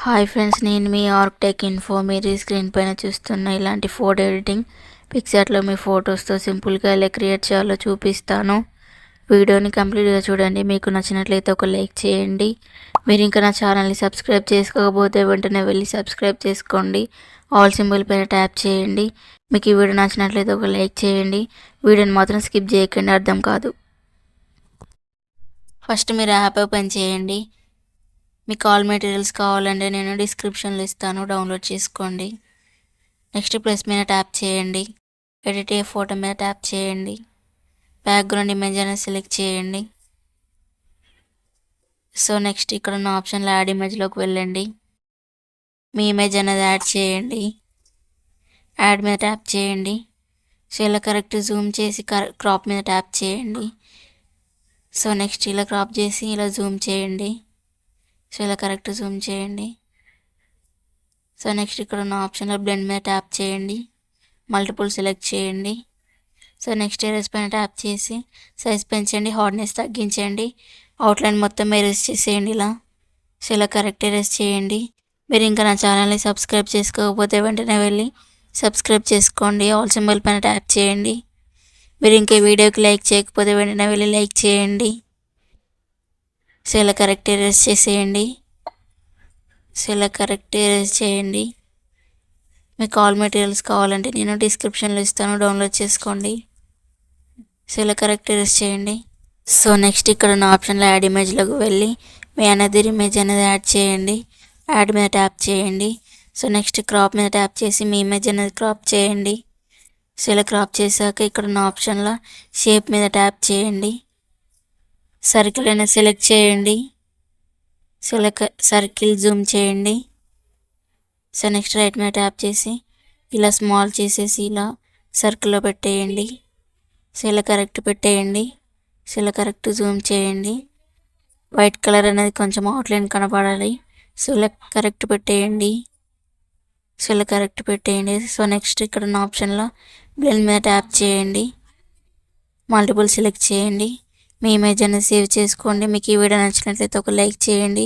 Hi friends, నేను మీ ఆర్క్టెక్ info. మీరు ఈ స్క్రీన్ పైన చూస్తున్న ఇలాంటి ఫోటో ఎడిటింగ్ పిక్చర్లో మీ ఫొటోస్తో సింపుల్గా ఎలా క్రియేట్ చేయాలో చూపిస్తాను. వీడియోని కంప్లీట్గా చూడండి. మీకు నచ్చినట్లయితే ఒక లైక్ చేయండి. మీరు ఇంకా నా ఛానల్ని సబ్స్క్రైబ్ చేసుకోకపోతే వెంటనే వెళ్ళి సబ్స్క్రైబ్ చేసుకోండి. ఆల్ సింబల్ పైన ట్యాప్ చేయండి. మీకు ఈ వీడియో నచ్చినట్లయితే ఒక లైక్ చేయండి. వీడియోని మాత్రం స్కిప్ చేయకండి, అర్థం కాదు. ఫస్ట్ మీరు యాప్ ఓపెన్ చేయండి. మీకు ఆల్ మెటీరియల్స్ కావాలంటే నేను డిస్క్రిప్షన్లో ఇస్తాను, డౌన్లోడ్ చేసుకోండి. నెక్స్ట్ ప్లస్ మీద ట్యాప్ చేయండి. ఎడిట్ ఏ ఫోటో మీద ట్యాప్ చేయండి. బ్యాక్గ్రౌండ్ ఇమేజ్ అనేది సెలెక్ట్ చేయండి. సో నెక్స్ట్ ఇక్కడ ఉన్న ఆప్షన్లో యాడ్ ఇమేజ్లోకి వెళ్ళండి. మీ ఇమేజ్ అనేది యాడ్ చేయండి. యాడ్ మీద ట్యాప్ చేయండి. సో ఇలా కరెక్ట్ జూమ్ చేసి క్రాప్ మీద ట్యాప్ చేయండి. సో నెక్స్ట్ ఇలా క్రాప్ చేసి ఇలా జూమ్ చేయండి. సో ఇలా కరెక్ట్ జూమ్ చేయండి. సో నెక్స్ట్ ఇక్కడ ఉన్న ఆప్షన్లో బ్లెండ్ మీద ట్యాప్ చేయండి. మల్టిపుల్ సెలెక్ట్ చేయండి. సో నెక్స్ట్ ఎరేస్ పైన ట్యాప్ చేసి సైజ్ పెంచండి, హార్డ్నెస్ తగ్గించండి, అవుట్లైన్ మొత్తం ఎరేస్ చేసేయండి ఇలా. సో ఇలా కరెక్ట్ ఎరేస్ చేయండి. మీరు ఇంకా నా ఛానల్ని సబ్స్క్రైబ్ చేసుకోకపోతే వెంటనే వెళ్ళి సబ్స్క్రైబ్ చేసుకోండి. ఆల్ సింబల్ పైన ట్యాప్ చేయండి. మీరు ఇంకా వీడియోకి లైక్ చేయకపోతే వెంటనే వెళ్ళి లైక్ చేయండి. సో ఇలా కరెక్ట్ ఎరేస్ చేసేయండి. సో ఇలా కరెక్ట్ ఎరేస్ చేయండి. మీకు ఆల్ మెటీరియల్స్ కావాలంటే నేను డిస్క్రిప్షన్లో ఇస్తాను, డౌన్లోడ్ చేసుకోండి. సో ఇలా కరెక్ట్ ఎరేస్ చేయండి. సో నెక్స్ట్ ఇక్కడ ఉన్న ఆప్షన్లో యాడ్ ఇమేజ్లోకి వెళ్ళి మీ అనదర్ ఇమేజ్ అనేది యాడ్ చేయండి. యాడ్ మీద ట్యాప్ చేయండి. సో నెక్స్ట్ క్రాప్ మీద ట్యాప్ చేసి మీ ఇమేజ్ అనేది క్రాప్ చేయండి. సో ఇలా క్రాప్ చేశాక ఇక్కడ ఉన్న ఆప్షన్లో షేప్ మీద ట్యాప్ చేయండి. సర్కిల్ అనేది సెలెక్ట్ చేయండి. సో ఇలా సర్కిల్ జూమ్ చేయండి. సో నెక్స్ట్ రైట్ మీద ట్యాప్ చేసి ఇలా స్మాల్ చేసేసి ఇలా సర్కిల్లో పెట్టేయండి. సో ఇలా కరెక్ట్ పెట్టేయండి. సో ఇలా కరెక్ట్ జూమ్ చేయండి. వైట్ కలర్ అనేది కొంచెం అవుట్లైన్ కనపడాలి. సో ఇలా కరెక్ట్ పెట్టేయండి. సో ఇలా కరెక్ట్ పెట్టేయండి. సో నెక్స్ట్ ఇక్కడ ఉన్న ఆప్షన్లో బ్లెండ్ మీద ట్యాప్ చేయండి. మల్టిపుల్ సెలెక్ట్ చేయండి. మీ ఇమేజ్ అనేది సేవ్ చేసుకోండి. మీకు ఈ వీడియో నచ్చినట్లయితే ఒక లైక్ చేయండి.